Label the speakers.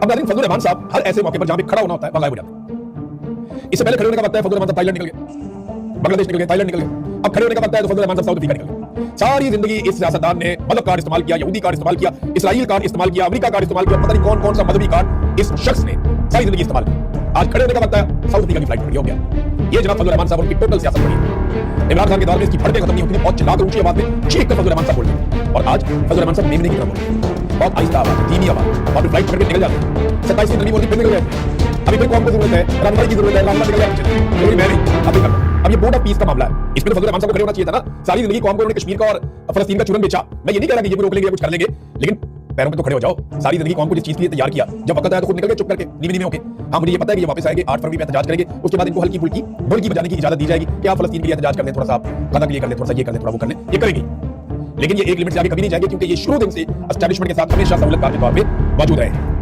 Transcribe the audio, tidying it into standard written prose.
Speaker 1: अब नाज़रीन फजलुर रहमान साहब हर ऐसे मौके पर जहां पे खड़ा होना होता है वहां गायब हो जाते हैं। इससे पहले खड़े होने का वक्त है फजलुर रहमान साहब थाईलैंड निकल गए, बांग्लादेश निकल गए, थाईलैंड निकल गए। अब खड़े होने का वक्त है तो फजलुर रहमान साहब साउथ अफ्रीका निकल गए। सारी जिंदगी इस सियासतदान ने मदद कार्ड इस्तेमाल किया, यहूदी कार्ड इस्तेमाल किया, इसराइल कार्ड इस्तेमाल किया, अमेरिका कार्ड इस्तेमाल किया, पता नहीं कौन कौन सा मदवी कार्ड इस शख्स ने सारी जिंदगी इस्तेमाल किया। आज खड़े होने का वक्त है, साउथ अफ्रीका की फ्लाइट पकड़ी हो गया। ये जनाब फजलुर रहमान साहब उनकी टोटल सियासत बनी है। इमरान खान के दौर में इसकी फड़कें खत्म नहीं होती, बहुत चिल्लाकर ऊंची आवाज में चीख कर फजलुर रहमान साहब बोलते, और आज फजलुर रहमान साहब मेमने की तरह बोलते, बहुत आहिस्ता आवाज, धीमी आवाज, और फ्लाइट पकड़ के निकल जाते हैं। 27वीं नवी मोदी फिर निकल गए। अभी फिर कौन को जरूरत है, रहनुमाई की जरूरत है, रहनुमा निकल गया, मैं नहीं, अभी अब ये बोर्ड ऑफ पीस का मामला है, इसमें तो फजलुर रहमान साहब को खड़े होना चाहिए था ना। सारी जिंदगी कौम को उन्होंने कश्मीर का और फलस्तीन का चुरन बेचा। मैं ये नहीं कह रहा कि ये भी रोक लेंगे, कुछ कर लेंगे, लेकिन पैरों पे तो खड़े हो जाओ। सारी जिंदगी कौम को जिस चीज के लिए तैयार किया, जब वक्त आया तो खुद निकल गए चुप करके, नीवी नीवी होके। हाँ, मुझे ये पता है कि ये वापस आएंगे, 8 फरवरी में एहतजाज करेंगे, उसके बाद इनको हल्की फुल्की ढोलकी बजाने की इजाजत दी जाएगी कि आप फलस्तीन के लिए एहतजाज कर लें, थोड़ा सा गदा के लिए कर लें, थोड़ा सा ये कर लें, थोड़ा वो कर लें, ये करेंगे। लेकिन ये एक लिमिट से आगे कभी नहीं जाएंगे, क्योंकि ये शुरू दिन से एस्टैब्लिशमेंट के साथ हमेशा सहूलतकार के तौर पे मौजूद रहे।